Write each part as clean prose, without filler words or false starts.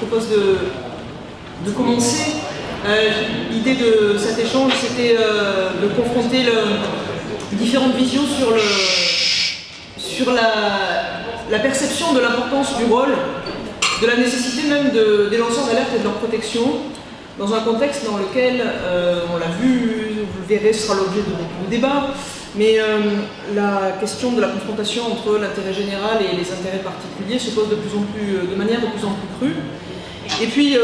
propose de commencer. L'idée de cet échange, c'était de confronter différentes visions sur la perception de l'importance du rôle, de la nécessité même des lanceurs d'alerte et de leur protection, dans un contexte dans lequel, on l'a vu, vous le verrez, ce sera l'objet de beaucoup de débats, mais la question de la confrontation entre l'intérêt général et les intérêts particuliers se pose de manière de plus en plus crue. Et puis,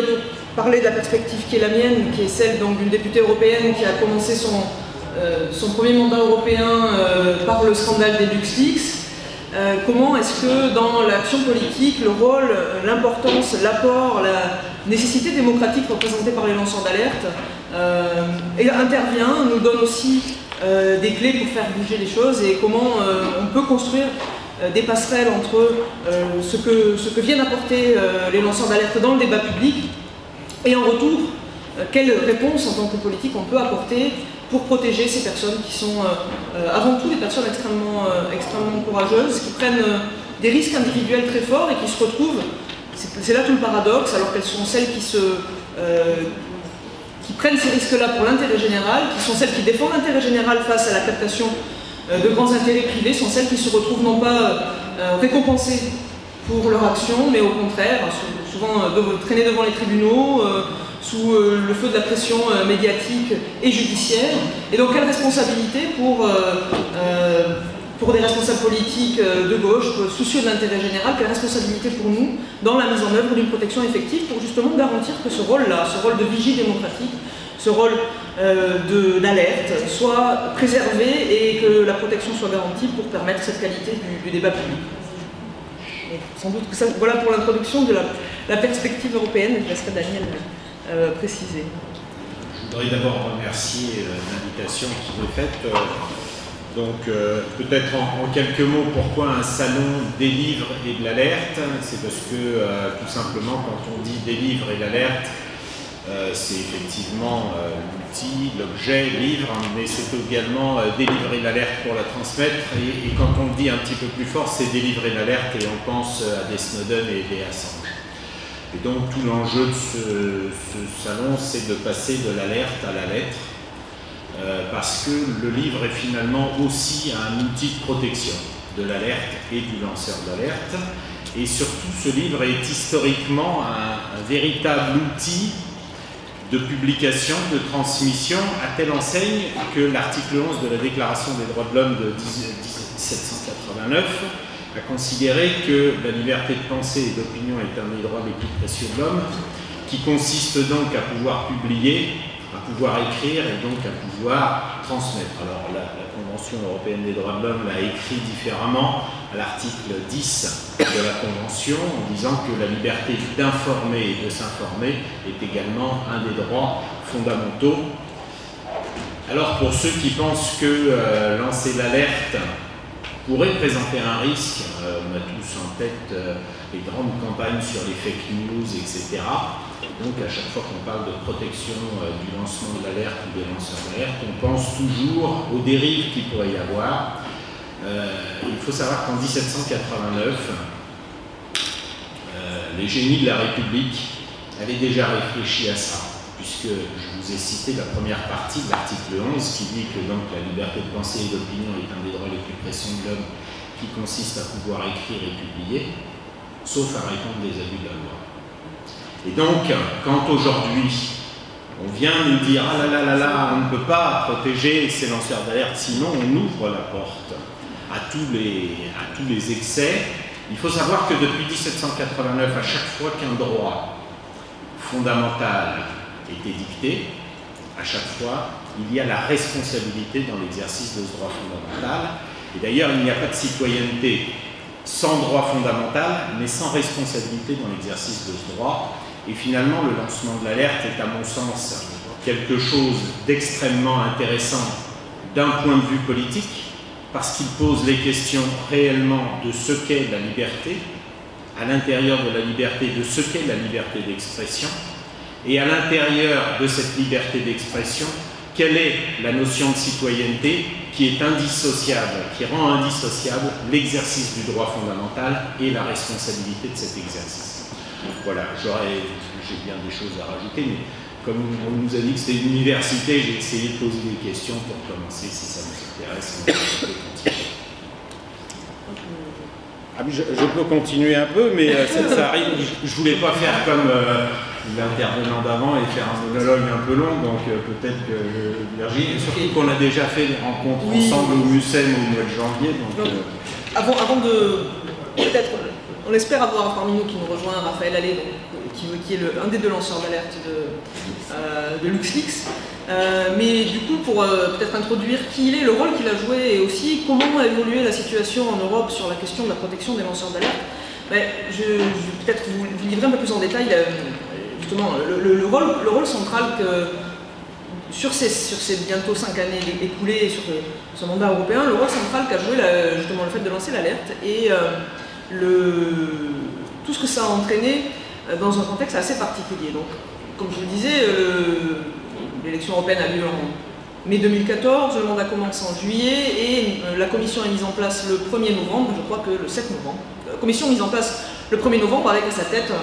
pour parler de la perspective qui est la mienne, qui est celle d'une députée européenne qui a commencé son premier mandat européen par le scandale des LuxLeaks, comment est-ce que dans l'action politique, le rôle, l'importance, l'apport, la nécessité démocratique représentée par les lanceurs d'alerte intervient, nous donne aussi des clés pour faire bouger les choses et comment on peut construire des passerelles entre ce que viennent apporter les lanceurs d'alerte dans le débat public et en retour, quelle réponse en tant que politique on peut apporter pour protéger ces personnes qui sont avant tout des personnes extrêmement courageuses, qui prennent des risques individuels très forts et qui se retrouvent, c'est là tout le paradoxe, alors qu'elles sont celles qui prennent ces risques-là pour l'intérêt général, qui sont celles qui défendent l'intérêt général face à la captation de grands intérêts privés, sont celles qui se retrouvent non pas récompensées pour leur action, mais au contraire, souvent traînées devant les tribunaux, sous le feu de la pression médiatique et judiciaire. Et donc quelle responsabilité pour des responsables politiques de gauche, soucieux de l'intérêt général, quelle responsabilité pour nous dans la mise en œuvre d'une protection effective pour justement garantir que ce rôle-là, ce rôle de vigie démocratique, ce rôle d'alerte soit préservé et que la protection soit garantie pour permettre cette qualité du débat public. Et sans doute que ça, voilà pour l'introduction de la perspective européenne, je laisserai Daniel préciser. Je voudrais d'abord remercier l'invitation qui m'est faite. Donc peut-être en quelques mots pourquoi un salon des livres et de l'alerte. C'est parce que tout simplement quand on dit des livres et l'alerte, c'est effectivement l'outil, l'objet, livre, mais c'est également délivrer l'alerte pour la transmettre. Et quand on dit un petit peu plus fort, c'est délivrer l'alerte et on pense à des Snowden et des Assange. Et donc tout l'enjeu de ce salon, c'est de passer de l'alerte à la lettre, parce que le livre est finalement aussi un outil de protection de l'alerte et du lanceur d'alerte. Et surtout, ce livre est historiquement un véritable outil de publication, de transmission, à telle enseigne que l'article 11 de la Déclaration des droits de l'homme de 1789 a considéré que la liberté de pensée et d'opinion est un des droits les plus précieux de l'homme, qui consiste donc à pouvoir publier, à pouvoir écrire et donc à pouvoir transmettre. Alors la Convention européenne des droits de l'homme l'a écrit différemment à l'article 10 de la Convention en disant que la liberté d'informer et de s'informer est également un des droits fondamentaux. Alors pour ceux qui pensent que lancer l'alerte pourrait présenter un risque, on a tous en tête les grandes campagnes sur les fake news, etc. Donc à chaque fois qu'on parle de protection du lancement de l'alerte ou des lanceurs d'alerte, on pense toujours aux dérives qu'il pourrait y avoir. Il faut savoir qu'en 1789, les génies de la République avaient déjà réfléchi à ça, puisque je vous ai cité la première partie de l'article 11 qui dit que donc, la liberté de pensée et d'opinion est un des droits les plus précieux de l'homme, qui consiste à pouvoir écrire et publier, sauf à répondre des abus de la loi. Et donc, quand aujourd'hui, on vient nous dire « Ah là là là là, on ne peut pas protéger ces lanceurs d'alerte, sinon on ouvre la porte à tous les excès », il faut savoir que depuis 1789, à chaque fois qu'un droit fondamental est édicté, à chaque fois, il y a la responsabilité dans l'exercice de ce droit fondamental. Et d'ailleurs, il n'y a pas de citoyenneté sans droit fondamental, mais sans responsabilité dans l'exercice de ce droit. Et finalement, le lancement de l'alerte est, à mon sens, quelque chose d'extrêmement intéressant d'un point de vue politique, parce qu'il pose les questions réellement de ce qu'est la liberté, à l'intérieur de la liberté, de ce qu'est la liberté d'expression, et à l'intérieur de cette liberté d'expression, quelle est la notion de citoyenneté qui est indissociable, qui rend indissociable l'exercice du droit fondamental et la responsabilité de cet exercice. Voilà, j'ai bien des choses à rajouter, mais comme on nous a dit que c'était une université, j'ai essayé de poser des questions pour commencer, si ça vous intéresse. On peut continuer. Ah, je peux continuer un peu, mais ça arrive. Je ne voulais pas faire comme l'intervenant d'avant et faire un monologue un peu long, donc peut-être que Virginie, surtout qu'on a déjà fait des rencontres ensemble au MUSEM au mois de janvier. Donc, avant de... Peut-être, on espère avoir parmi nous qui nous rejoint Raphaël Allais, qui est un des deux lanceurs d'alerte de LuxLeaks. Mais du coup, pour peut-être introduire qui il est, le rôle qu'il a joué et aussi comment a évolué la situation en Europe sur la question de la protection des lanceurs d'alerte, je vais peut-être vous livrer un peu plus en détail justement le rôle central que sur ces bientôt 5 années écoulées et sur ce mandat européen, le rôle central qu'a joué justement le fait de lancer l'alerte et tout ce que ça a entraîné dans un contexte assez particulier. Donc, comme je le disais, l'élection européenne a lieu en mai 2014, le mandat commence en juillet et la commission est mise en place le 1er novembre, je crois que le 7 novembre. La commission mise en place le 1er novembre avec à sa tête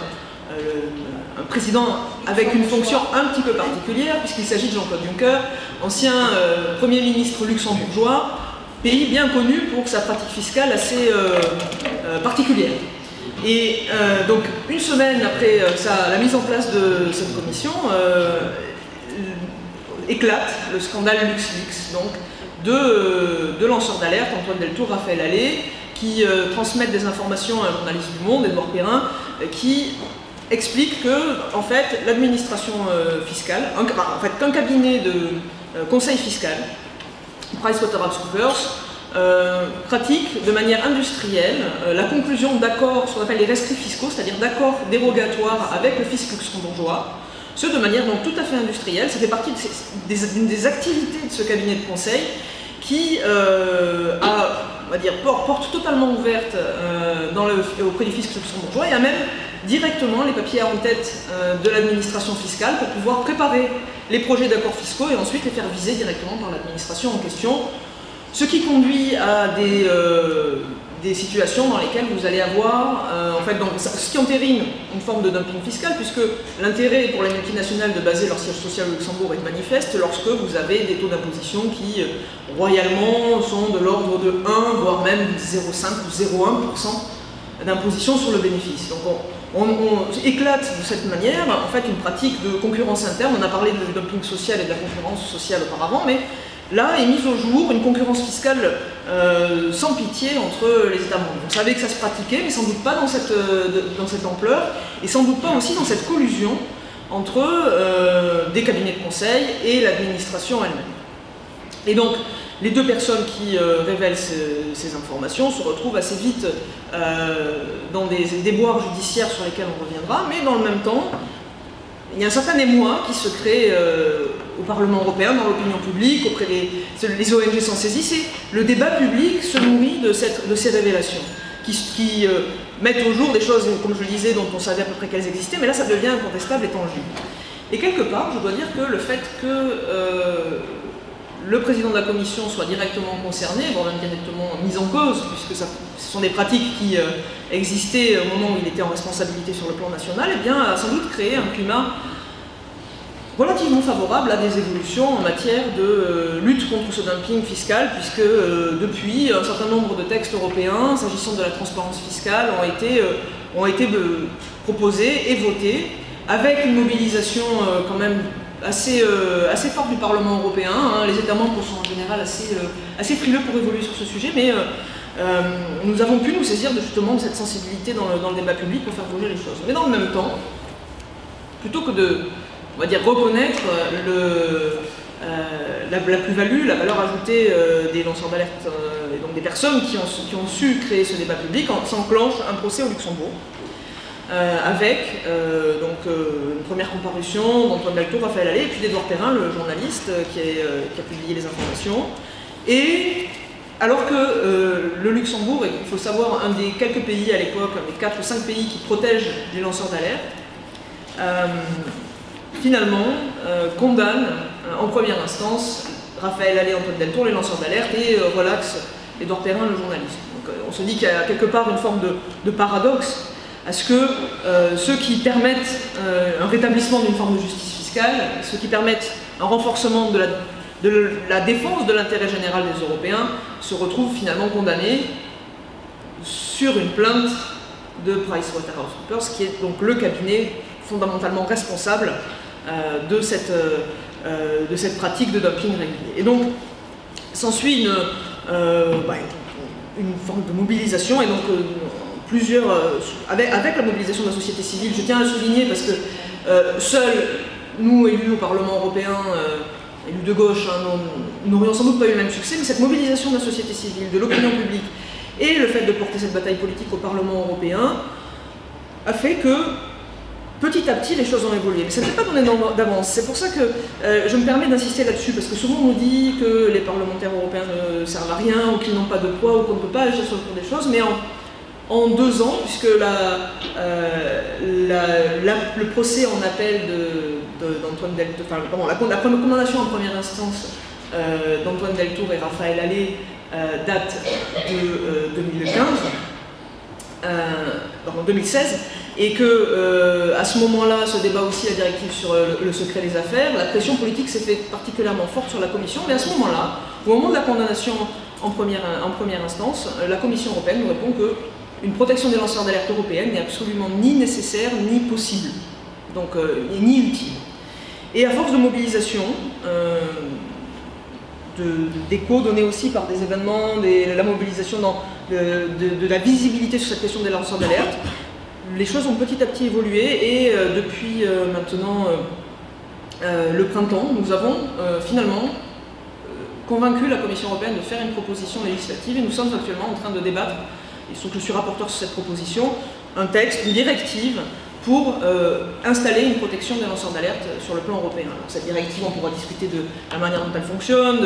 un président avec une fonction un petit peu particulière puisqu'il s'agit de Jean-Claude Juncker, ancien Premier ministre luxembourgeois, pays bien connu pour sa pratique fiscale assez particulière. Et donc, une semaine après la mise en place de cette commission, éclate le scandale LuxLeaks, donc de lanceurs d'alerte, Antoine Deltour, Raphaël Allais, qui transmettent des informations à un journaliste du Monde, Édouard Perrin, qui explique que, en fait, l'administration fiscale, qu'un cabinet de conseil fiscal, PricewaterhouseCoopers, pratique de manière industrielle la conclusion d'accords, ce qu'on appelle les rescrits fiscaux, c'est-à-dire d'accords dérogatoires avec le fisc luxembourgeois, ce de manière donc tout à fait industrielle. Ça fait partie d'une des activités de ce cabinet de conseil qui porte totalement ouverte auprès du fisc luxembourgeois et a même directement les papiers en tête de l'administration fiscale pour pouvoir préparer les projets d'accords fiscaux et ensuite les faire viser directement par l'administration en question. Ce qui conduit à des situations dans lesquelles vous allez avoir, ce qui entérine une forme de dumping fiscal, puisque l'intérêt pour les multinationales de baser leur siège social au Luxembourg est manifeste lorsque vous avez des taux d'imposition qui, royalement, sont de l'ordre de 1, voire même 0,5 ou 0,1% d'imposition sur le bénéfice. Donc on éclate de cette manière, en fait, une pratique de concurrence interne. On a parlé de dumping social et de la concurrence sociale auparavant, mais là est mise au jour une concurrence fiscale sans pitié entre les États membres. On savait que ça se pratiquait, mais sans doute pas dans cette ampleur, et sans doute pas aussi dans cette collusion entre des cabinets de conseil et l'administration elle-même. Et donc, les deux personnes qui révèlent ces informations se retrouvent assez vite dans des déboires judiciaires sur lesquels on reviendra, mais dans le même temps, il y a un certain émoi qui se crée au Parlement européen, dans l'opinion publique, auprès les ONG s'en saisissent. Le débat public se nourrit de ces révélations, qui mettent au jour des choses, comme je le disais, dont on savait à peu près qu'elles existaient, mais là ça devient incontestable et tangible. Et quelque part, je dois dire que le fait que le président de la Commission soit directement concerné, voire même directement mis en cause, puisque ce sont des pratiques qui existaient au moment où il était en responsabilité sur le plan national, eh bien, a sans doute créé un climat relativement favorable à des évolutions en matière de lutte contre ce dumping fiscal, puisque depuis, un certain nombre de textes européens, s'agissant de la transparence fiscale, ont été proposés et votés, avec une mobilisation quand même assez forte du Parlement européen. Les États membres sont en général assez frileux pour évoluer sur ce sujet, mais nous avons pu nous saisir justement de cette sensibilité dans le débat public pour faire bouger les choses. Mais dans le même temps, plutôt que de, on va dire, reconnaître la plus-value, la valeur ajoutée des lanceurs d'alerte, et donc des personnes qui ont su créer ce débat public, s'enclenche un procès au Luxembourg. Avec une première comparution d'Antoine Deltour, Raphaël Allais, et puis d'Édouard Perrin, le journaliste qui a publié les informations. Et alors que le Luxembourg, il faut savoir, un des quelques pays à l'époque, un des 4 ou 5 pays qui protègent les lanceurs d'alerte, finalement condamne en première instance Raphaël Allais, Antoine Deltour, les lanceurs d'alerte, et relaxe Édouard Perrin, le journaliste. Donc on se dit qu'il y a quelque part une forme de paradoxe à ce que ceux qui permettent un rétablissement d'une forme de justice fiscale, ceux qui permettent un renforcement de la défense de l'intérêt général des Européens, se retrouvent finalement condamnés sur une plainte de PricewaterhouseCoopers, qui est donc le cabinet fondamentalement responsable de cette pratique de dumping régulier. Et donc, s'ensuit une forme de mobilisation, et donc avec la mobilisation de la société civile, je tiens à le souligner parce que seuls, nous élus au Parlement européen, élus de gauche, n'aurions sans doute pas eu le même succès, mais cette mobilisation de la société civile, de l'opinion publique, et le fait de porter cette bataille politique au Parlement européen a fait que petit à petit les choses ont évolué. Mais ça n'était pas donné d'avance. C'est pour ça que je me permets d'insister là-dessus, parce que souvent on nous dit que les parlementaires européens ne servent à rien, ou qu'ils n'ont pas de poids, ou qu'on ne peut pas agir sur le cours des choses, mais en 2 ans, puisque le procès en appel d'Antoine Deltour, enfin, la condamnation en première instance d'Antoine Deltour et Raphaël Halet date de 2016, et que à ce moment-là se débat aussi la directive sur le secret des affaires. La pression politique s'est faite particulièrement forte sur la Commission, mais à ce moment-là, au moment de la condamnation en première instance, la Commission européenne nous répond que une protection des lanceurs d'alerte européenne n'est absolument ni nécessaire ni possible, donc ni utile. Et à force de mobilisation, d'écho donné aussi par des événements, la mobilisation de la visibilité sur cette question des lanceurs d'alerte, les choses ont petit à petit évolué, et depuis maintenant le printemps, nous avons finalement convaincu la Commission européenne de faire une proposition législative, et nous sommes actuellement en train de débattre, et sauf que je suis rapporteur sur cette proposition, un texte, une directive pour installer une protection des lanceurs d'alerte sur le plan européen. Alors, cette directive, on pourra discuter de la manière dont elle fonctionne,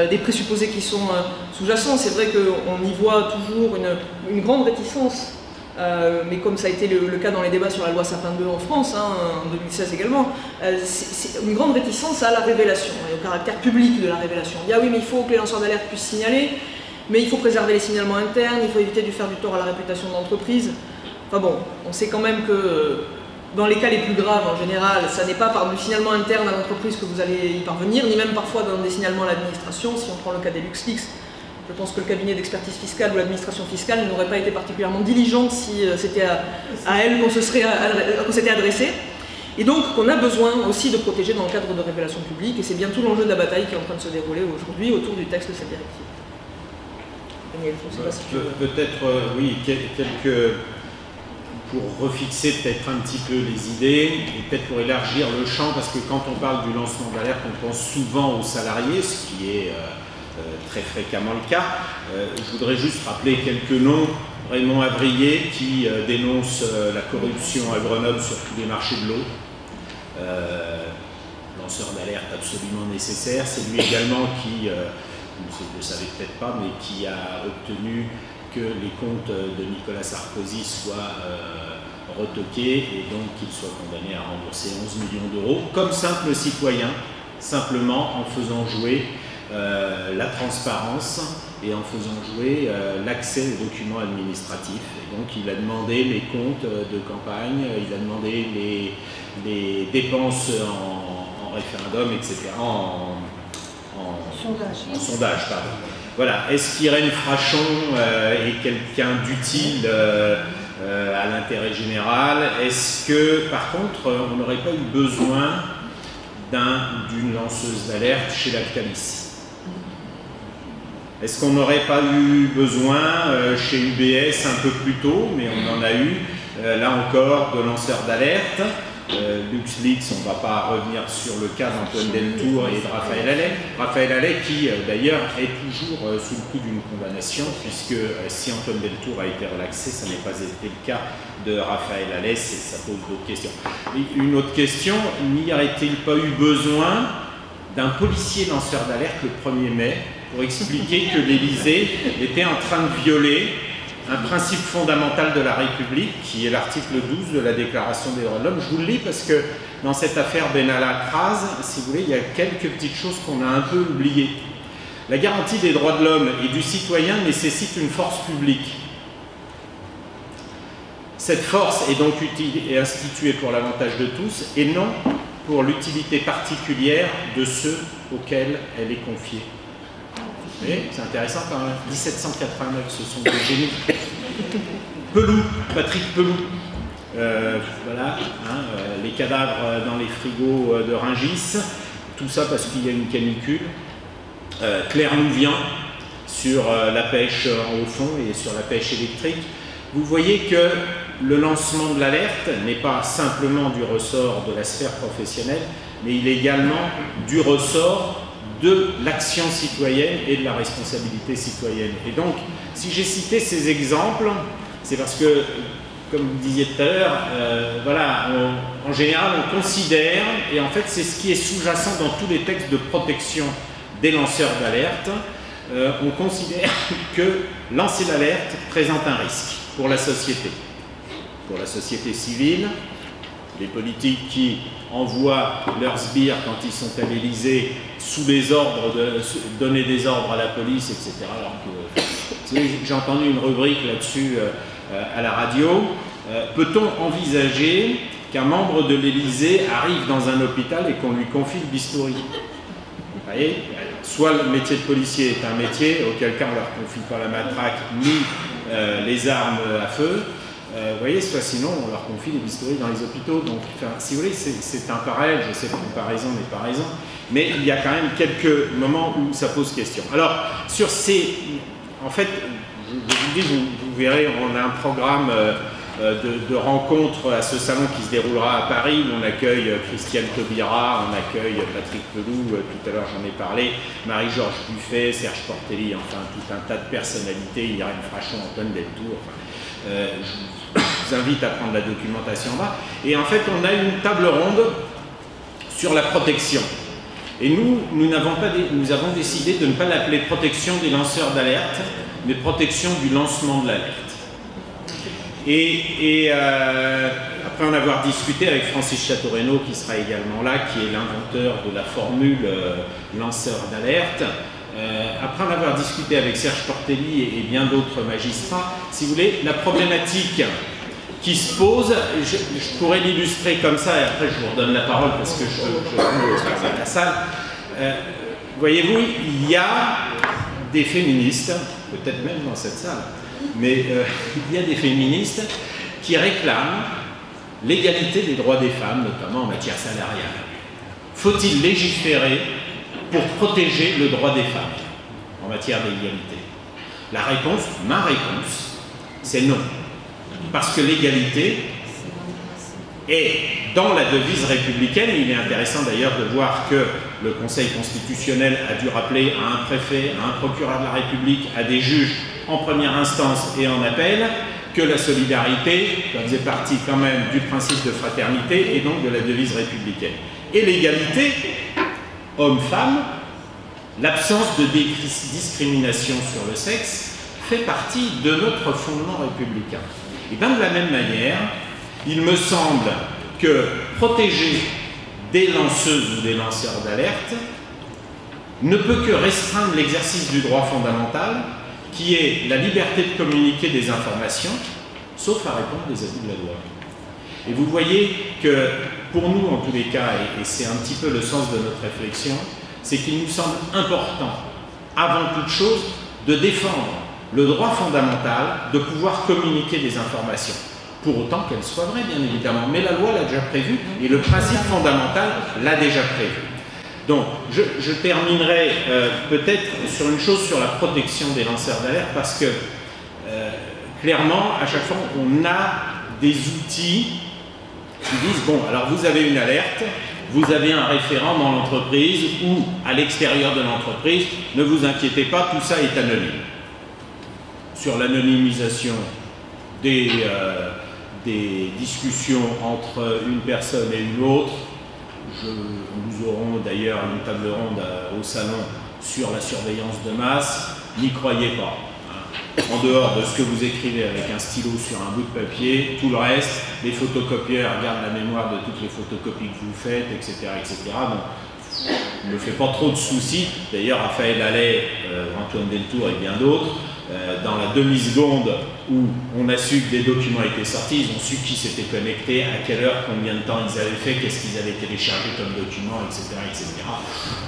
des présupposés qui sont sous-jacents. C'est vrai qu'on y voit toujours une grande réticence, mais comme ça a été le cas dans les débats sur la loi Sapin 2 en France, en 2016 également, c'est une grande réticence à la révélation, et au caractère public de la révélation. Il y a oui, mais il faut que les lanceurs d'alerte puissent signaler, mais il faut préserver les signalements internes, il faut éviter de faire du tort à la réputation de l'entreprise. Enfin bon, on sait quand même que dans les cas les plus graves en général, ça n'est pas par du signalement interne à l'entreprise que vous allez y parvenir, ni même parfois dans des signalements à l'administration. Si on prend le cas des LuxLeaks, je pense que le cabinet d'expertise fiscale ou l'administration fiscale n'aurait pas été particulièrement diligente si c'était à elle qu'on s'était adressé. Et donc qu'on a besoin aussi de protéger dans le cadre de révélations publiques, et c'est bien tout l'enjeu de la bataille qui est en train de se dérouler aujourd'hui autour du texte de cette directive. Peut-être, oui, pour refixer peut-être un petit peu les idées, et peut-être pour élargir le champ, parce que quand on parle du lancement d'alerte, on pense souvent aux salariés, ce qui est très fréquemment le cas. Je voudrais juste rappeler quelques noms. Raymond Avrier, qui dénonce la corruption à Grenoble sur tous les marchés de l'eau. Lanceur d'alerte absolument nécessaire. C'est lui également qui, vous ne le savez peut-être pas, mais qui a obtenu que les comptes de Nicolas Sarkozy soient retoqués, et donc qu'il soit condamné à rembourser 11 millions d'euros comme simple citoyen, simplement en faisant jouer la transparence et en faisant jouer l'accès aux documents administratifs. Et donc il a demandé les comptes de campagne, il a demandé les dépenses en référendum, etc., en sondage, pardon. Voilà. Est-ce qu'Irène Frachon est quelqu'un d'utile à l'intérêt général? Est-ce que, par contre, on n'aurait pas eu besoin d'une lanceuse d'alerte chez Lactalis? Est-ce qu'on n'aurait pas eu besoin chez UBS un peu plus tôt, mais on en a eu, là encore, de lanceurs d'alerte? LuxLeaks, on ne va pas revenir sur le cas d'Antoine Deltour et de Raphaël Halet. Raphaël Halet qui d'ailleurs est toujours sous le coup d'une condamnation, puisque si Antoine Deltour a été relaxé, ça n'est pas été le cas de Raphaël Halet, ça pose d'autres questions. Et une autre question, n'y aurait-il pas eu besoin d'un policier lanceur d'alerte le 1er mai pour expliquer que l'Élysée était en train de violer un principe fondamental de la République, qui est l'article 12 de la Déclaration des droits de l'homme? Je vous le lis parce que dans cette affaire Benalla-Kras, si vous voulez, il y a quelques petites choses qu'on a un peu oubliées. La garantie des droits de l'homme et du citoyen nécessite une force publique. Cette force est donc utile et instituée pour l'avantage de tous et non pour l'utilité particulière de ceux auxquels elle est confiée. Vous voyez, c'est intéressant quand même. 1789, ce sont des génies. Pelou, Patrick Pelou. Voilà, hein, les cadavres dans les frigos de Rungis. Tout ça parce qu'il y a une canicule. Claire Louvian sur la pêche au fond et sur la pêche électrique. Vous voyez que le lancement de l'alerte n'est pas simplement du ressort de la sphère professionnelle, mais il est également du ressort de l'action citoyenne et de la responsabilité citoyenne. Et donc, si j'ai cité ces exemples, c'est parce que, comme vous disiez tout à l'heure, voilà, en général, on considère, et en fait, c'est ce qui est sous-jacent dans tous les textes de protection des lanceurs d'alerte, on considère que lancer l'alerte présente un risque pour la société civile, les politiques qui envoient leurs sbires quand ils sont à l'Élysée sous les ordres de donner des ordres à la police, etc. Alors que j'ai entendu une rubrique là-dessus à la radio. Peut-on envisager qu'un membre de l'Élysée arrive dans un hôpital et qu'on lui confie le bistouri? Vous voyez, soit le métier de policier est un métier, auquel cas on ne leur confie pas la matraque ni les armes à feu. Vous voyez, soit sinon on leur confie les bistouris dans les hôpitaux. Donc, enfin, si vous voulez, c'est un parallèle, je sais que comparaison n'est pas raison, mais il y a quand même quelques moments où ça pose question. Alors, sur ces... En fait, je vous dis, vous verrez, on a un programme de rencontres à ce salon qui se déroulera à Paris, où on accueille Christiane Taubira, on accueille Patrick Pelou, tout à l'heure j'en ai parlé, Marie-Georges Buffet, Serge Portelli, enfin tout un tas de personnalités, Irène Frachon, Antoine Deltour. Je vous invite à prendre la documentation en bas. Et en fait, on a une table ronde sur la protection. Et nous avons décidé de ne pas l'appeler protection des lanceurs d'alerte, mais protection du lancement de l'alerte. Et après en avoir discuté avec Francis Château-Renaud, qui sera également là, qui est l'inventeur de la formule lanceur d'alerte, après en avoir discuté avec Serge Portelli et bien d'autres magistrats, si vous voulez, la problématique qui se pose, je pourrais l'illustrer comme ça, et après je vous redonne la parole parce que je vous à la salle. Voyez-vous, il y a des féministes, peut-être même dans cette salle, mais il y a des féministes qui réclament l'égalité des droits des femmes, notamment en matière salariale. Faut-il légiférer pour protéger le droit des femmes en matière d'égalité? La réponse, ma réponse, c'est non. Parce que l'égalité est dans la devise républicaine. Il est intéressant d'ailleurs de voir que le Conseil constitutionnel a dû rappeler à un préfet, à un procureur de la République, à des juges en première instance et en appel, que la solidarité faisait partie quand même du principe de fraternité et donc de la devise républicaine. Et l'égalité, homme-femme, l'absence de discrimination sur le sexe fait partie de notre fondement républicain. Et bien de la même manière, il me semble que protéger des lanceuses ou des lanceurs d'alerte ne peut que restreindre l'exercice du droit fondamental qui est la liberté de communiquer des informations, sauf à répondre des abus de la loi. Et vous voyez que, pour nous en tous les cas, et c'est un petit peu le sens de notre réflexion, c'est qu'il nous semble important, avant toute chose, de défendre le droit fondamental de pouvoir communiquer des informations, pour autant qu'elles soient vraies, bien évidemment. Mais la loi l'a déjà prévu, et le principe fondamental l'a déjà prévu. Donc, je terminerai peut-être sur une chose sur la protection des lanceurs d'alerte, parce que, clairement, à chaque fois, on a des outils qui disent, bon, alors vous avez une alerte, vous avez un référent dans l'entreprise ou à l'extérieur de l'entreprise, ne vous inquiétez pas, tout ça est anonyme. Sur l'anonymisation des discussions entre une personne et une autre, nous aurons d'ailleurs une table ronde au salon sur la surveillance de masse, n'y croyez pas. En dehors de ce que vous écrivez avec un stylo sur un bout de papier, tout le reste, les photocopieurs gardent la mémoire de toutes les photocopies que vous faites, etc. etc. Donc, ne me fait pas trop de soucis. D'ailleurs, Raphaël Allais, Antoine Deltour et bien d'autres dans la demi-seconde où on a su que des documents étaient sortis, ils ont su qui s'était connecté, à quelle heure, combien de temps ils avaient fait, qu'est-ce qu'ils avaient téléchargé comme document, etc. etc.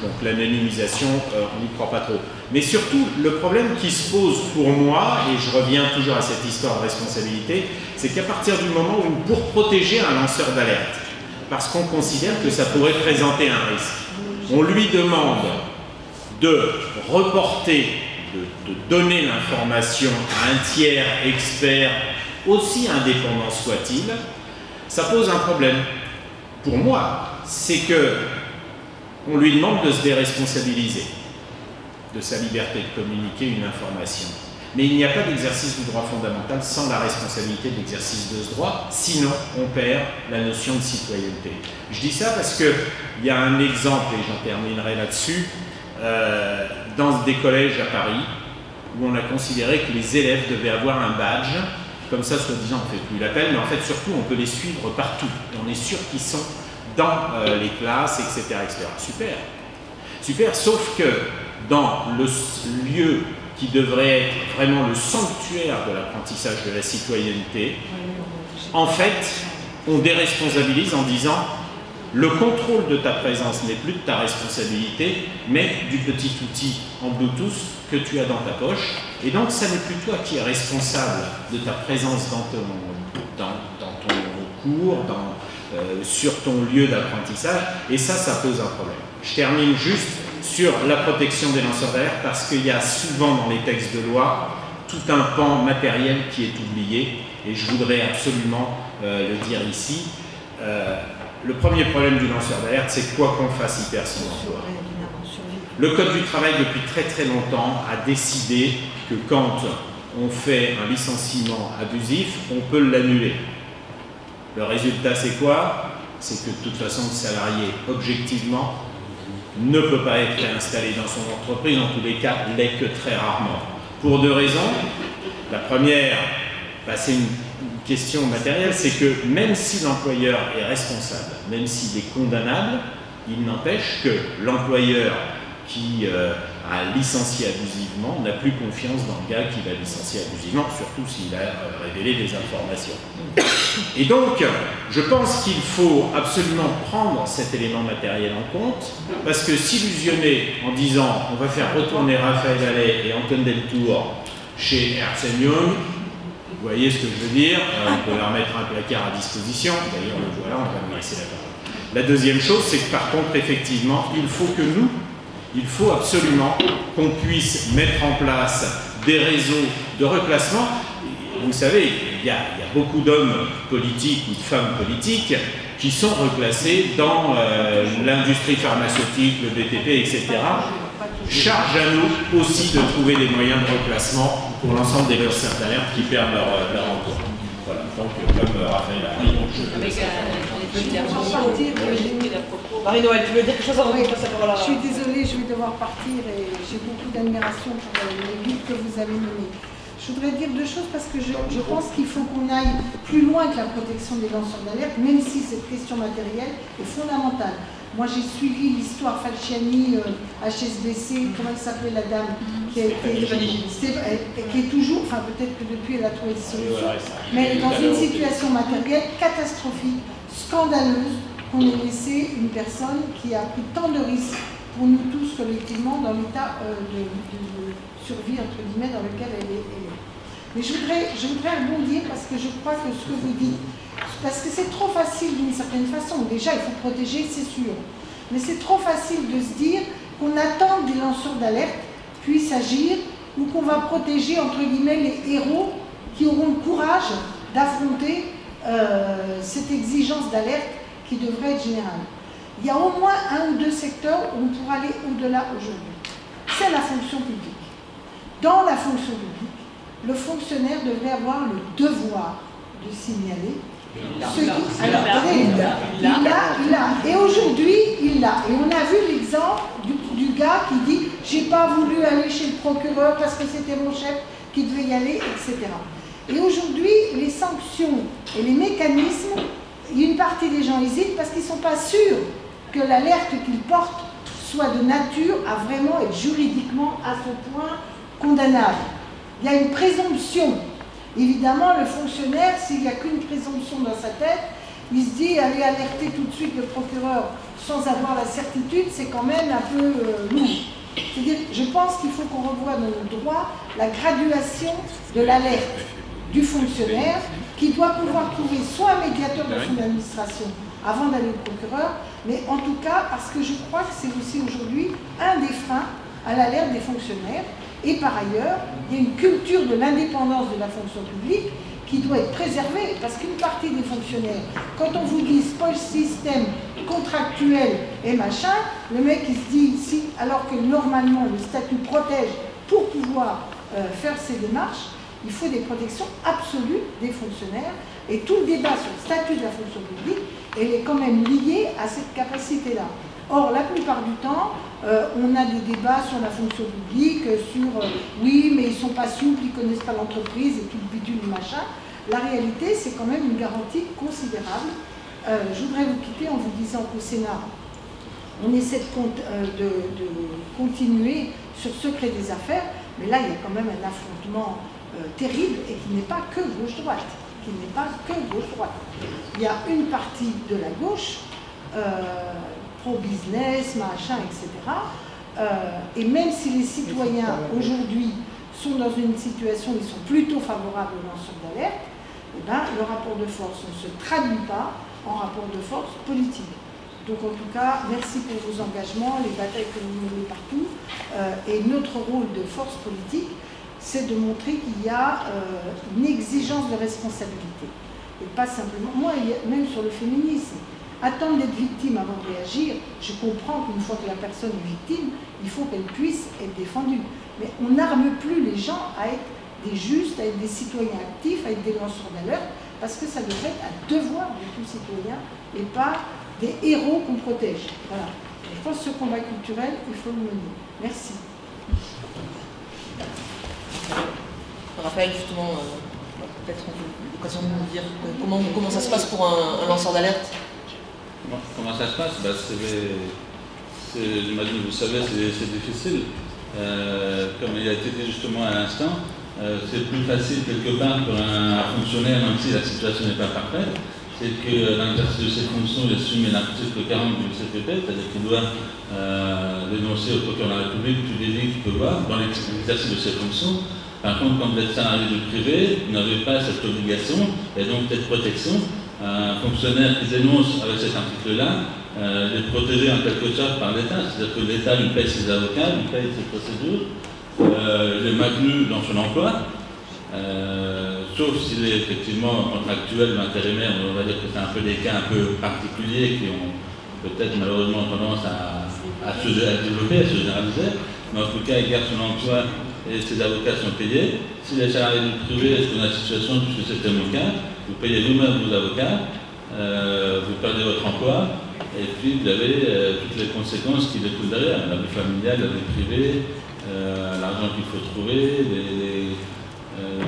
Donc l'anonymisation, on n'y croit pas trop. Mais surtout, le problème qui se pose pour moi, et je reviens toujours à cette histoire de responsabilité, c'est qu'à partir du moment où, pour protéger un lanceur d'alerte, parce qu'on considère que ça pourrait présenter un risque, on lui demande de reporter, de donner l'information à un tiers expert, aussi indépendant soit-il, ça pose un problème. Pour moi, c'est que on lui demande de se déresponsabiliser de sa liberté de communiquer une information. Mais il n'y a pas d'exercice du droit fondamental sans la responsabilité de l'exercice de ce droit, sinon on perd la notion de citoyenneté. Je dis ça parce qu'il y a un exemple, et j'en terminerai là-dessus, dans des collèges à Paris, où on a considéré que les élèves devaient avoir un badge, comme ça, soi-disant, on ne fait plus l'appel, mais en fait, surtout, on peut les suivre partout. Et on est sûr qu'ils sont dans les classes, etc., etc. Super. Super, sauf que dans le lieu qui devrait être vraiment le sanctuaire de l'apprentissage de la citoyenneté, en fait, on déresponsabilise en disant le contrôle de ta présence n'est plus de ta responsabilité, mais du petit outil en Bluetooth que tu as dans ta poche. Et donc, ça n'est plus toi qui es responsable de ta présence dans ton cours, sur ton lieu d'apprentissage. Et ça pose un problème. Je termine juste sur la protection des lanceurs d'alerte parce qu'il y a souvent dans les textes de loi tout un pan matériel qui est oublié. Et je voudrais absolument le dire ici. Le premier problème du lanceur d'alerte, c'est quoi qu'on fasse, il perd son emploi. Le Code du travail, depuis très très longtemps, a décidé que quand on fait un licenciement abusif, on peut l'annuler. Le résultat, c'est quoi? C'est que de toute façon, le salarié, objectivement, ne peut pas être réinstallé dans son entreprise, en tous les cas, l'est que très rarement. Pour deux raisons. La première, c'est une question matérielle, c'est que même si l'employeur est responsable, même s'il est condamnable, il n'empêche que l'employeur qui a licencié abusivement n'a plus confiance dans le gars qui va licencier abusivement, surtout s'il a révélé des informations. Et donc, je pense qu'il faut absolument prendre cet élément matériel en compte, parce que s'illusionner en disant on va faire retourner Raphaël Allais et Antoine Deltour chez Ernst & Young, vous voyez ce que je veux dire, on peut leur mettre un placard à disposition, d'ailleurs le voilà, on va me laisser la parole. La deuxième chose, c'est que par contre, effectivement, il faut absolument qu'on puisse mettre en place des réseaux de reclassement. Vous savez, il y a beaucoup d'hommes politiques ou de femmes politiques qui sont reclassés dans l'industrie pharmaceutique, le BTP, etc. Charge à nous aussi de trouver des moyens de reclassement pour l'ensemble des lanceurs d'alerte qui perdent leur emploi. Voilà, donc comme Raphaël a dit, Marie-Noël, tu veux dire quelque chose avant qu'on passe la parole à... Je suis désolée, je vais devoir partir et j'ai beaucoup d'admiration pour les villes que vous avez nommées. Je voudrais dire deux choses parce que je pense qu'il faut qu'on aille plus loin que la protection des lanceurs d'alerte, même si cette question matérielle est fondamentale. Moi, j'ai suivi l'histoire Falciani, HSBC, comment elle s'appelait la dame qui est toujours, enfin peut-être que depuis elle a trouvé des solutions, mais elle est dans une situation matérielle catastrophique, scandaleuse, qu'on ait laissé une personne qui a pris tant de risques pour nous tous collectivement dans l'état de survie, entre guillemets, dans lequel elle est. Mais je voudrais rebondir parce que je crois que ce que vous dites, parce que c'est trop facile d'une certaine façon. Déjà, il faut protéger, c'est sûr. Mais c'est trop facile de se dire qu'on attend que des lanceurs d'alerte puissent agir ou qu'on va protéger, entre guillemets, les héros qui auront le courage d'affronter cette exigence d'alerte qui devrait être générale. Il y a au moins un ou deux secteurs où on pourra aller au-delà aujourd'hui. C'est la fonction publique. Dans la fonction publique, le fonctionnaire devrait avoir le devoir de signaler il l'a. Et aujourd'hui, il l'a. Et on a vu l'exemple du gars qui dit « j'ai pas voulu aller chez le procureur parce que c'était mon chef qui devait y aller, etc. » Et aujourd'hui, les sanctions et les mécanismes, une partie des gens hésitent parce qu'ils ne sont pas sûrs que l'alerte qu'ils portent soit de nature à vraiment être juridiquement à ce point condamnable. Il y a une présomption. Évidemment, le fonctionnaire, s'il n'y a qu'une présomption dans sa tête, il se dit aller alerter tout de suite le procureur sans avoir la certitude, c'est quand même un peu lourd. C'est-à-dire, je pense qu'il faut qu'on revoie dans notre droit la graduation de l'alerte du fonctionnaire qui doit pouvoir trouver soit un médiateur dans son administration avant d'aller au procureur, mais en tout cas parce que je crois que c'est aussi aujourd'hui un des freins à l'alerte des fonctionnaires. Et par ailleurs, il y a une culture de l'indépendance de la fonction publique qui doit être préservée, parce qu'une partie des fonctionnaires, quand on vous dit spoil système contractuel et machin, le mec il se dit, si, alors que normalement le statut protège pour pouvoir faire ces démarches, il faut des protections absolues des fonctionnaires, et tout le débat sur le statut de la fonction publique, elle est quand même liée à cette capacité-là. Or, la plupart du temps, on a des débats sur la fonction publique, sur oui, mais ils ne sont pas souples, ils ne connaissent pas l'entreprise et tout le bidule et machin. La réalité, c'est quand même une garantie considérable. Je voudrais vous quitter en vous disant qu'au Sénat, on essaie de continuer sur secret des affaires, mais là, il y a quand même un affrontement terrible et qui n'est pas que gauche-droite. Il y a une partie de la gauche, pro-business, machin, etc. Et même si les citoyens aujourd'hui sont dans une situation où ils sont plutôt favorables aux lanceurs d'alerte, eh ben, le rapport de force ne se traduit pas en rapport de force politique. Donc en tout cas, merci pour vos engagements, les batailles que vous menez partout. Et notre rôle de force politique, c'est de montrer qu'il y a une exigence de responsabilité. Et pas simplement, moi, même sur le féminisme, attendre d'être victime avant de réagir, je comprends qu'une fois que la personne est victime, il faut qu'elle puisse être défendue. Mais on n'arme plus les gens à être des justes, à être des citoyens actifs, à être des lanceurs d'alerte, parce que ça devrait être un devoir de tout citoyen et pas des héros qu'on protège. Voilà. Je pense que ce combat culturel, il faut le mener. Merci. Raphaël, justement, peut-être l'occasion de nous dire comment ça se passe pour un lanceur d'alerte. Comment ça se passe? J'imagine que vous savez, c'est difficile. Comme il a été dit justement à l'instant, c'est plus facile quelque part pour un fonctionnaire, même si la situation n'est pas parfaite, c'est que dans l'exercice de ses fonctions, il assume l'article 40 du CPP, c'est-à-dire qu'il doit dénoncer au procureur de la République tous les délits qu'il peut voir dans l'exercice de ses fonctions. Par contre, quand vous êtes salarié du privé, vous n'avez pas cette obligation et donc cette protection. Un fonctionnaire qui dénonce avec cet article-là est protégé en quelque sorte par l'État, c'est-à-dire que l'État lui paye ses avocats, lui paye ses procédures, il est maintenu dans son emploi, sauf s'il est effectivement contractuel ou intérimaire, on va dire que c'est un peu des cas un peu particuliers qui ont peut-être malheureusement tendance à se développer, à se généraliser, mais en tout cas il garde son emploi et ses avocats sont payés. S'il est salarié du privé, est-ce qu'on a une situation, puisque c'était mon cas, vous payez vous-même vos avocats, vous perdez votre emploi, et puis vous avez toutes les conséquences qui découlent derrière, la vie familiale, la vie privée, l'argent qu'il faut trouver, les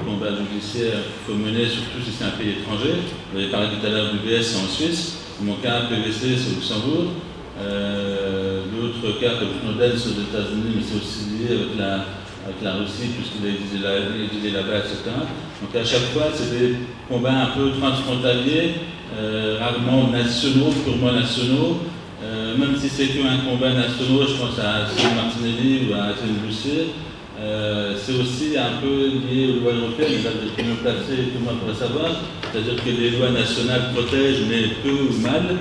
combats judiciaires qu'il faut mener, surtout si c'est un pays étranger. Vous avez parlé tout à l'heure du BS, c'est en Suisse. Mon cas, PVC, c'est au Luxembourg. D'autres cas, comme Snowden, c'est aux États-Unis, mais c'est aussi lié avec la Russie, puisqu'il a exilé là-bas, etc. Donc à chaque fois, c'est des combats un peu transfrontaliers, rarement nationaux, purement nationaux. Même si c'est qu'un combat national, je pense à Céline Martinelli ou à Céline Lucier, c'est aussi un peu lié aux lois européennes, vous êtes mieux placé que moi pour le savoir. C'est-à-dire que les lois nationales protègent, mais peu ou mal.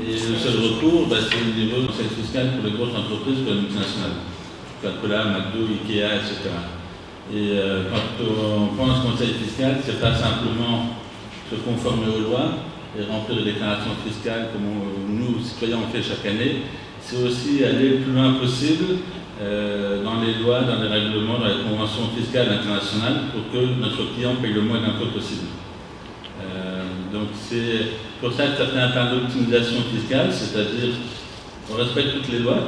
Et le seul recours, c'est le niveau de conseil fiscal pour les grosses entreprises, pour les multinationales. Coca-Cola, McDo, Ikea, etc. Et quand on pense conseil fiscal, c'est pas simplement se conformer aux lois et remplir les déclarations fiscales comme nous, citoyens, on fait chaque année. C'est aussi aller le plus loin possible dans les lois, dans les règlements, dans les conventions fiscales internationales pour que notre client paye le moins d'impôts possible. Donc c'est pour ça que certains parlent d'optimisation fiscale, c'est-à-dire on respecte toutes les lois,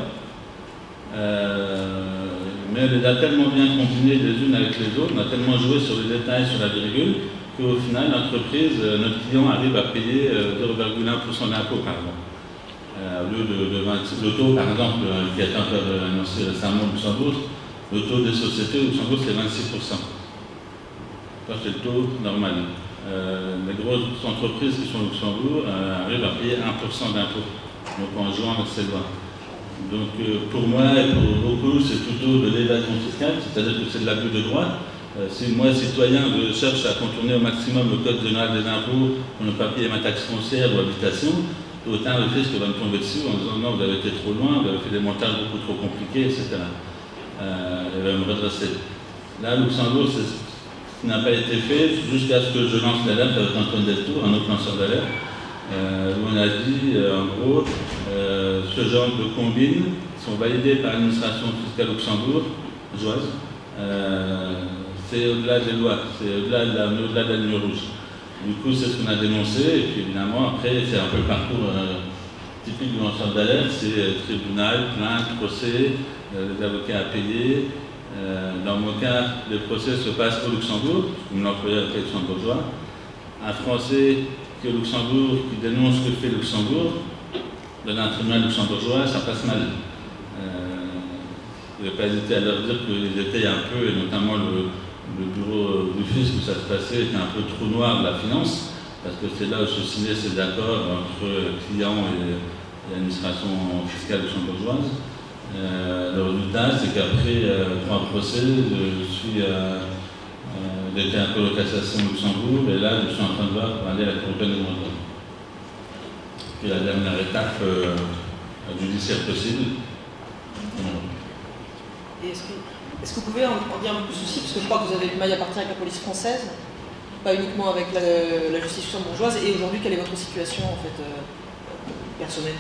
mais on les a tellement bien combinées les unes avec les autres, on a tellement joué sur les détails, sur la virgule, qu'au final, l'entreprise, notre client arrive à payer 0,1% d'impôt, par exemple. Au lieu de 26, le taux, par exemple, qui a été annoncé récemment au Luxembourg, le taux des sociétés au Luxembourg, c'est 26%. quand c'est le taux normal. Les grosses entreprises qui sont au Luxembourg arrivent à payer 1% d'impôt, donc en jouant avec ces lois. Donc pour moi et pour beaucoup, c'est plutôt de l'évasion fiscale, c'est-à-dire que c'est de l'abus de droit. Si moi, citoyen, je cherche à contourner au maximum le code général des impôts pour ne pas payer ma taxe foncière ou habitation, autant le fisc va me tomber dessus en disant non, vous avez été trop loin, vous avez fait des montages beaucoup trop compliqués, etc. Elle va me redresser. Là, Luxembourg, c'est ce qui n'a pas été fait jusqu'à ce que je lance l'alerte avec Antoine Deltour, un autre lanceur d'alerte, où on a dit, en gros, ce genre de combines sont validées par l'administration fiscale luxembourgeoise. C'est au-delà des lois, c'est au-delà de la ligne rouge. Du coup, c'est ce qu'on a dénoncé, et puis évidemment, après, c'est un peu le parcours typique du lanceur d'alerte, c'est tribunal, plainte, procès, les avocats à payer. Dans mon cas, le procès se passe au Luxembourg, comme l'employeur est luxembourgeois. Un Français qui est au Luxembourg, qui dénonce ce que fait Luxembourg, dans un tribunal luxembourgeois, ça passe mal. Je n'ai pas hésité à leur dire qu'ils étaient un peu, et notamment le bureau du fisc où ça se passait était un peu trou noir de la finance, parce que c'est là où se signaient ces accords entre clients et l'administration fiscale luxembourgeoise. Le résultat, c'est qu'après 3 procès, j'étais en cour de cassation au Luxembourg, et là, je suis en train de voir pour aller à la Cour européenne des droits de l'homme. Puis la dernière étape judiciaire possible. Et est-ce que vous pouvez en dire un peu plus aussi, parce que je crois que vous avez du mal à partir avec la police française, pas uniquement avec la justice luxembourgeoise, et aujourd'hui, quelle est votre situation en fait personnelle?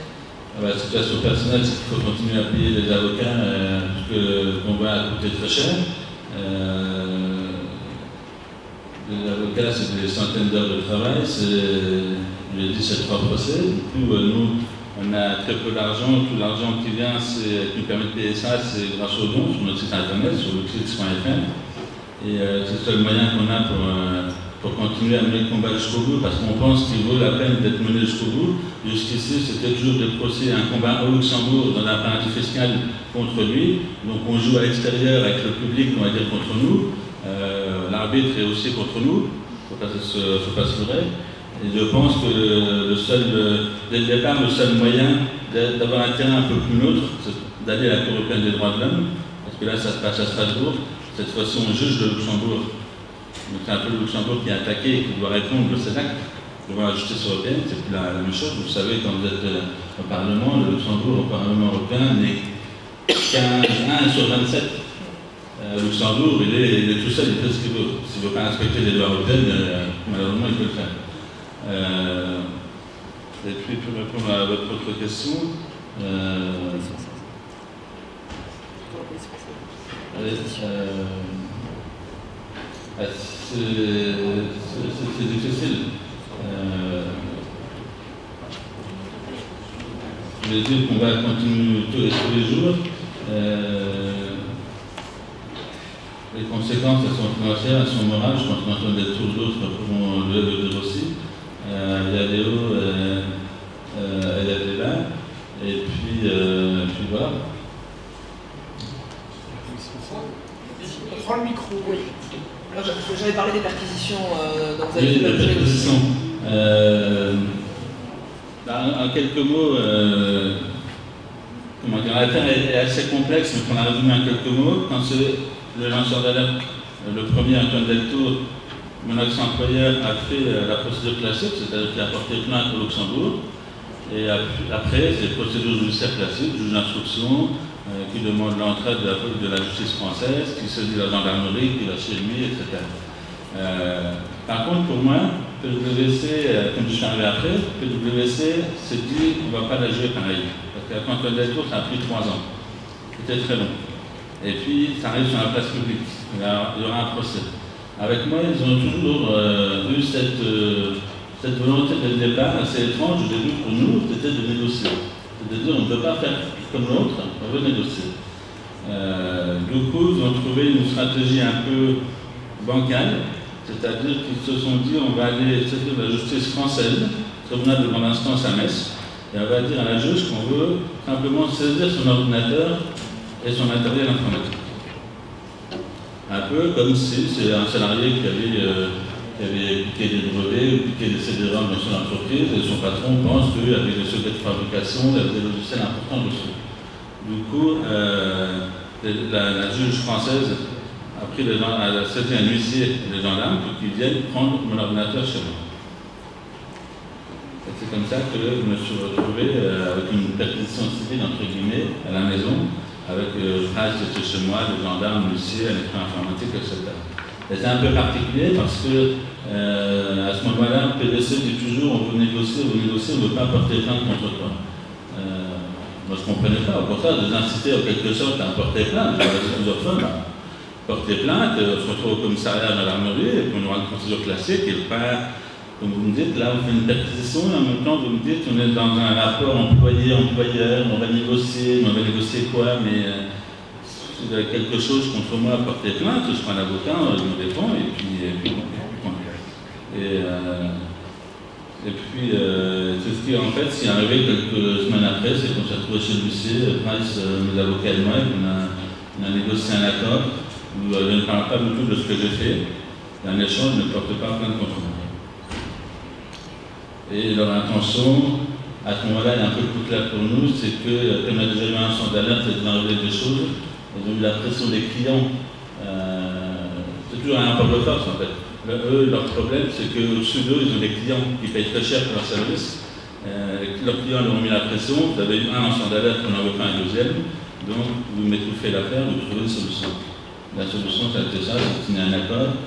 La situation personnelle, c'est qu'il faut continuer à payer les avocats, parce que le combat a coûté très cher. Les avocats, c'est des centaines d'heures de travail, j'ai dit, c'est 3 procès. Du coup, nous, on a très peu d'argent. Tout l'argent qui vient, qui nous permet de payer ça, c'est grâce aux dons sur notre site internet, sur luxix.fr. Et c'est le seul moyen qu'on a pour continuer à mener le combat jusqu'au bout, parce qu'on pense qu'il vaut la peine d'être mené jusqu'au bout. Jusqu'ici, c'était toujours des procès, un combat au Luxembourg dans un paradis fiscal contre lui. Donc on joue à l'extérieur avec le public, on va dire, contre nous. L'arbitre est aussi contre nous, il ne faut pas se leurrer. Et je pense que dès le départ, le seul moyen d'avoir un terrain un peu plus neutre, c'est d'aller à la Cour européenne des droits de l'homme, parce que là, ça se passe à Strasbourg. Cette fois-ci, on juge le Luxembourg. Donc c'est un peu le Luxembourg qui est attaqué et qui doit répondre de cet acte devant la justice européenne. C'est plus la même chose. Vous savez, quand vous êtes au Parlement, le Luxembourg au Parlement européen n'est qu'un 1 sur 27. Luxembourg, il est tout seul, il fait ce qu'il veut. S'il ne veut pas respecter les lois européennes, malheureusement, il peut le faire. Et puis, pour répondre à votre autre question, c'est difficile. Je vais dire qu'on va continuer tous les jours. Les conséquences, elles sont financières, elles sont morales. Je pense qu'Antoine Deltour d'autres pourront le dire aussi. Il y a des hauts et il y a des bas. Et puis voilà. On prend le micro. Oui. J'avais parlé des perquisitions dont vous avez Oui, fait les perquisitions. En quelques mots, comment dire, l'affaire est assez complexe, mais on a résumé en quelques mots. Quand c'est le lanceur d'alerte, le premier, Antoine Deltour, mon ex-employeur, a fait la procédure classique, c'est-à-dire qu'il a porté plainte au Luxembourg. Et après, c'est procédure judiciaire classique, juge d'instruction, qui demande l'entrée de la justice française, qui saisit la gendarmerie, qui va chez lui, etc. Par contre, pour moi, PwC, comme je suis arrivé après, PwC s'est dit on ne va pas la jouer pareil. Parce qu'à Antoine Deltour, ça a pris 3 ans. C'était très long. Et puis, ça arrive sur la place publique. Il y aura un procès. Avec moi, ils ont toujours eu cette volonté dès le départ, assez étrange au début pour nous, c'était de négocier. C'est-à-dire, on ne peut pas faire comme l'autre, on veut négocier. Du coup, ils ont trouvé une stratégie un peu bancale, c'est-à-dire qu'ils se sont dit on va aller saisir la justice française, tribunal de grande instance à Metz, et on va dire à la juge qu'on veut simplement saisir son ordinateur et son matériel informatique. Un peu comme si c'est un salarié qui avait piqué des brevets ou piqué des CD-ROM dans son entreprise et son patron pense qu'avec des secrets de fabrication, il y a des logiciels importants dessus. Du coup, la juge française a pris c'était un huissier des gendarmes pour qu'ils viennent prendre mon ordinateur chez moi. C'est comme ça que je me suis retrouvé avec une perquisition civile entre guillemets à la maison, avec traces qui étaient chez moi, des gendarmes, l'huissier, un expert informatique, etc. Et c'est un peu particulier parce que à ce moment-là, PDC dit toujours on veut négocier, on ne veut pas porter plainte contre toi. Moi je ne comprenais pas, au contraire, de les inciter en quelque sorte à porter plainte. Je l'ai plusieurs fois, porter plainte, on se retrouve au commissariat à la gendarmerie et puis on aura une procédure classique et pas. Comme vous me dites, là, on fait une perquisition et en même temps, vous me dites, on est dans un rapport employé-employeur, on va négocier, mais on va négocier quoi, mais si vous avez quelque chose contre moi à porter plainte, je prends un avocat, je me défends, et puis c'est ce qui, en fait, ce qui est arrivé quelques semaines après, c'est qu'on s'est retrouvé chez l'huissier, Price, mes avocats et moi, on a négocié un accord où je ne parle pas du tout de ce que j'ai fait, et en échange, je ne porte pas plainte contre moi. Et leur intention, à ce moment-là, est un peu plus claire pour nous, c'est que, comme on a déjà eu un centre d'alerte et d'enlever des choses, ils ont eu la pression des clients. C'est toujours un rapport de force, en fait. Eux, leur problème, c'est qu'au-dessus d'eux, ils ont des clients qui payent très cher pour leur service. Leurs clients leur ont mis la pression, vous avez eu un lanceur d'alerte, on n'en veut pas un deuxième, donc vous m'étouffez l'affaire, vous trouvez une solution. La solution, ça a été ça, c'est de signer un accord,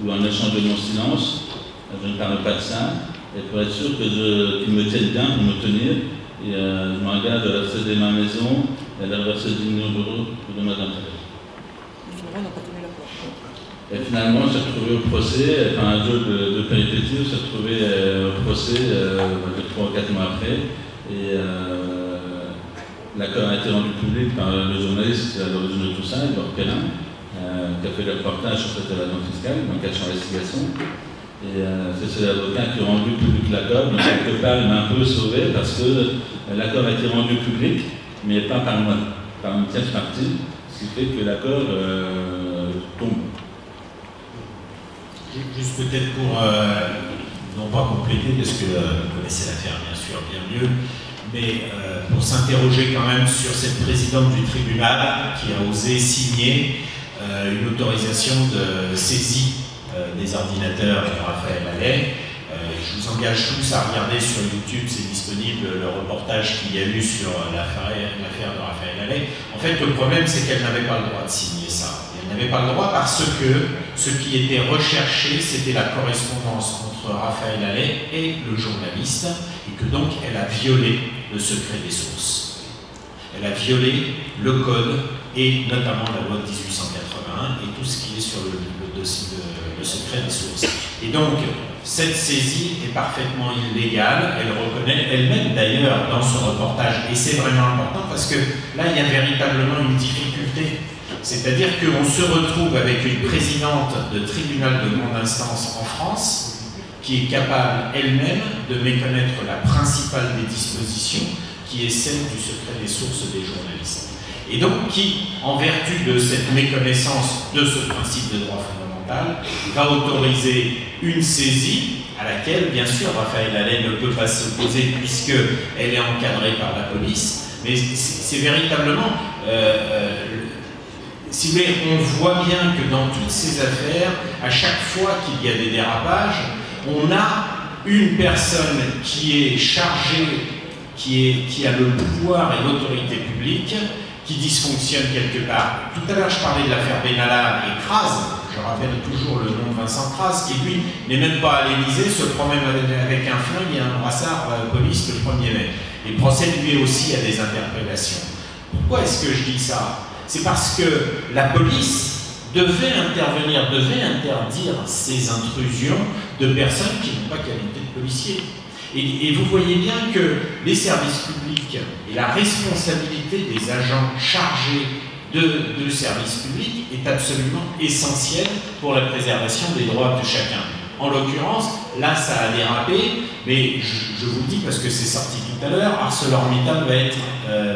où en échange de mon silence, je ne parle pas de ça, et pour être sûr qu'ils me tiennent bien, pour me tenir, et je m'engage à leur céder ma maison et à leur verser 10 millions d'euros pour de dommages d'intérêt. Finalement, on n'a pas tenu l'accord. Et finalement, on s'est retrouvé au procès, enfin un jeu de péripéties, on s'est retrouvé au procès 3 ou 4 mois après, et l'accord a été rendu public par le journaliste à l'origine de tout ça, Edouard Pellin, qui a fait le reportage sur cette évasion fiscale, dans le cadre de l'investigation. Et c'est l'avocat qui a rendu public l'accord, donc quelque part il m'a un peu sauvé parce que l'accord a été rendu public, mais pas par moi, par une tierce partie, ce qui fait que l'accord tombe. Juste peut-être pour, non pas compléter, parce que vous connaissez l'affaire bien sûr bien mieux, mais pour s'interroger quand même sur cette présidente du tribunal qui a osé signer une autorisation de saisie des ordinateurs de Raphaël Allais. Je vous engage tous à regarder sur YouTube, c'est disponible, le reportage qu'il y a eu sur l'affaire de Raphaël Allais. En fait, le problème, c'est qu'elle n'avait pas le droit de signer ça. Elle n'avait pas le droit parce que ce qui était recherché, c'était la correspondance entre Raphaël Allais et le journaliste, et que donc elle a violé le secret des sources. Elle a violé le code, et notamment la loi de 1881, et tout ce qui est sur le dossier le secret des sources. Et donc, cette saisie est parfaitement illégale, elle reconnaît elle-même d'ailleurs dans ce reportage, et c'est vraiment important parce que là, il y a véritablement une difficulté. C'est-à-dire qu'on se retrouve avec une présidente de tribunal de grande instance en France qui est capable elle-même de méconnaître la principale des dispositions, qui est celle du secret des sources des journalistes. Et donc qui, en vertu de cette méconnaissance de ce principe de droit fondamental, va autoriser une saisie à laquelle, bien sûr, Raphaël Allais ne peut pas s'opposer puisqu'elle est encadrée par la police, mais c'est véritablement... si vous voulez, on voit bien que dans toutes ces affaires, à chaque fois qu'il y a des dérapages, on a une personne qui est chargée, qui a le pouvoir et l'autorité publique, qui dysfonctionne quelque part. Tout à l'heure, je parlais de l'affaire Benalla et Kras. Je rappelle toujours le nom de Vincent Kras, qui lui n'est même pas à l'Élysée, se promène avec un flingue et un brassard police le 1er mai. Et procède lui aussi à des interpellations. Pourquoi est-ce que je dis ça? C'est parce que la police devait intervenir, devait interdire ces intrusions de personnes qui n'ont pas qualité de policier. Et vous voyez bien que les services publics et la responsabilité des agents chargés de services publics est absolument essentielle pour la préservation des droits de chacun. En l'occurrence, là ça a dérapé, mais je vous le dis parce que c'est sorti tout à l'heure, ArcelorMittal va être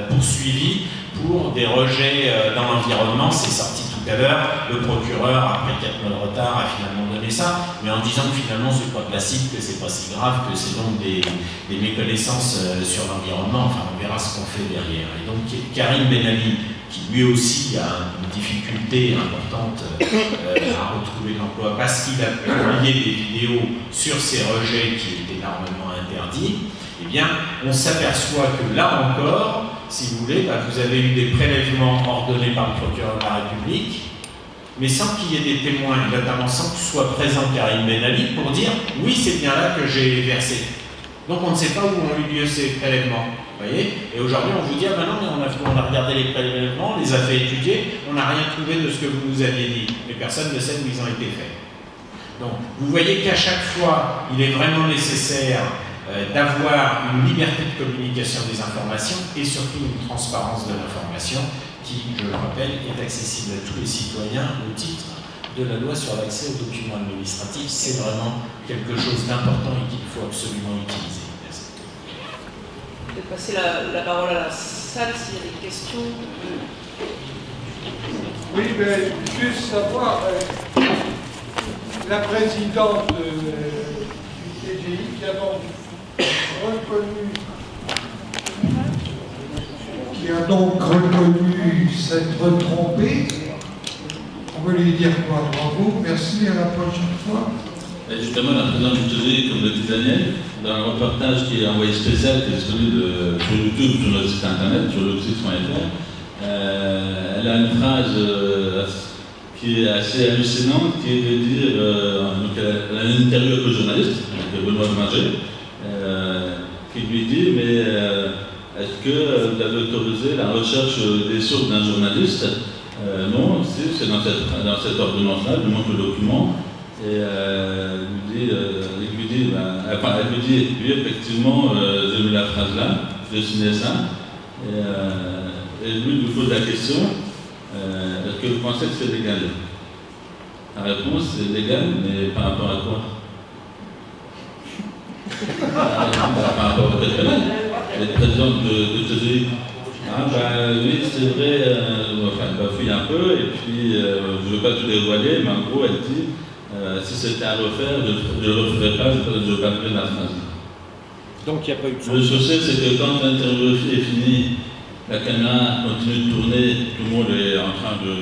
poursuivi pour des rejets dans l'environnement, c'est sorti tout tout à l'heure, le procureur, après 4 mois de retard, a finalement donné ça, mais en disant que finalement c'est pas classique, que c'est pas si grave, que c'est donc des méconnaissances sur l'environnement. Enfin, on verra ce qu'on fait derrière. Et donc Karim Ben Ali, qui lui aussi a une difficulté importante à retrouver l'emploi parce qu'il a publié des vidéos sur ces rejets qui étaient énormément interdits, eh bien, on s'aperçoit que là encore, si vous voulez, vous avez eu des prélèvements ordonnés par le procureur de la République, mais sans qu'il y ait des témoins, notamment sans que soit présent Karim Ben Ali pour dire « oui, c'est bien là que j'ai versé ». Donc on ne sait pas où ont eu lieu ces prélèvements. Vous voyez? Et aujourd'hui, on vous dit, ah ben non, mais on a regardé les prélèvements, on les a fait étudier, on n'a rien trouvé de ce que vous nous aviez dit. Mais personne ne sait où ils ont été faits. Donc, vous voyez qu'à chaque fois, il est vraiment nécessaire d'avoir une liberté de communication des informations et surtout une transparence de l'information qui, je le rappelle, est accessible à tous les citoyens au titre de la loi sur l'accès aux documents administratifs. C'est vraiment quelque chose d'important et qu'il faut absolument utiliser. Peut-être passer la parole à la salle s'il y a des questions. Oui, mais juste savoir, la présidente du TGI qui a donc reconnu s'être trompée, on veut lui dire quoi? Bravo, merci, à la prochaine fois. Et justement, la présidente du TGI, comme le dit Daniel, dans un reportage qui est envoyé spécial, qui est disponible sur YouTube, sur notre site internet, sur l'Oxys.fr, elle a une phrase qui est assez hallucinante, qui est de dire, elle a une interview avec le journaliste, avec Benoît Manger, qui lui dit, mais est-ce que vous avez autorisé la recherche des sources d'un journaliste? Non, si, c'est dans cette ordonnance-là, elle lui montre le document. Et elle lui dit, oui, effectivement, j'ai mis la phrase là, j'ai signé ça. Et lui lui pose la question, est-ce que vous pensez que c'est légal? La réponse, c'est légal, mais par rapport à quoi? Par rapport au code pénal. Elle est présidente de TGI. Ah oui, c'est vrai, elle bafouille un peu, et puis je ne veux pas tout dévoiler, mais en gros, elle dit, si c'était à refaire, je ne le referais pas, je bafouerais la phrase. Donc il n'y a pas eu de... Le souci, c'est que quand l'interview est finie, la caméra continue de tourner, tout le monde est en train de...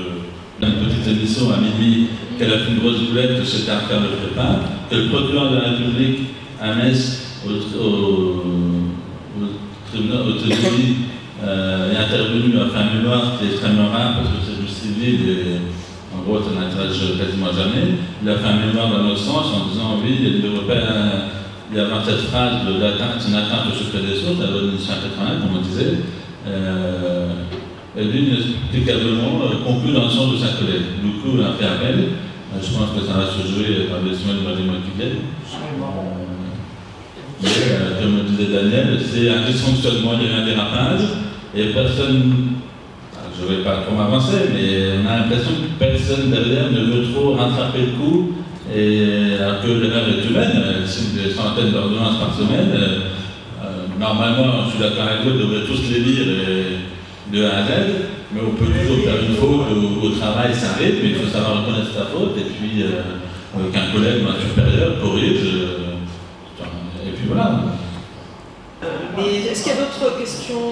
une petite émission à minuit, qu'elle a fait une grosse boulette, que c'était à faire le prépa, que le procureur de la République à Metz, au TGI, est intervenu à faire un mémoire qui est extrêmement rare parce que c'est du civil et en gros ça n'intéresse quasiment jamais. Il a fait un mémoire dans l'autre sens en disant oui, il devrait pas y avoir cette phrase de l'atteinte, c'est une atteinte au secret des sources, la loi de 1981 comme on disait. Et lui inexplicablement conclut dans le sens de sa collègue. Du coup, il a fait appel. Je pense que ça va se jouer par des semaines dans les mois qui viennent. Comme le disait Daniel, c'est un dysfonctionnement, il y a un dérapage, et personne, je ne vais pas trop m'avancer, mais on a l'impression que personne derrière ne veut trop rattraper le coup, et alors que l'erreur est humaine, c'est des centaines d'ordonnances par semaine, normalement, je suis d'accord avec vous, on devrait tous les lire de A à Z, mais on peut toujours faire une faute au travail, ça arrive, mais il faut savoir reconnaître sa faute, et puis qu'un collègue ou un supérieur corrige. Et puis voilà. Mais est-ce qu'il y a d'autres questions,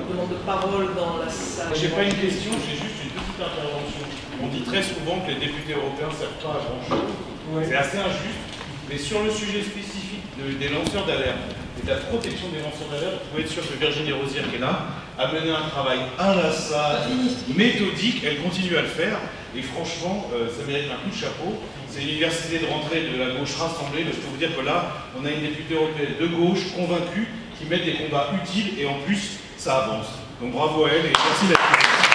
demande de parole dans la salle? J'ai pas une question, j'ai juste une petite intervention. On dit très souvent que les députés européens ne servent pas à grand chose. Ouais. C'est assez injuste, mais sur le sujet spécifique des lanceurs d'alerte et de la protection des lanceurs d'alerte, vous pouvez être sûr que Virginie Rosière, qui est là, a mené un travail inlassable, méthodique, elle continue à le faire, et franchement, ça mérite un coup de chapeau. C'est l'université de rentrée de la gauche rassemblée. Je peux vous dire que là, on a une députée européenne de gauche, convaincue, qui met des combats utiles et en plus, ça avance. Donc bravo à elle et merci d'être là.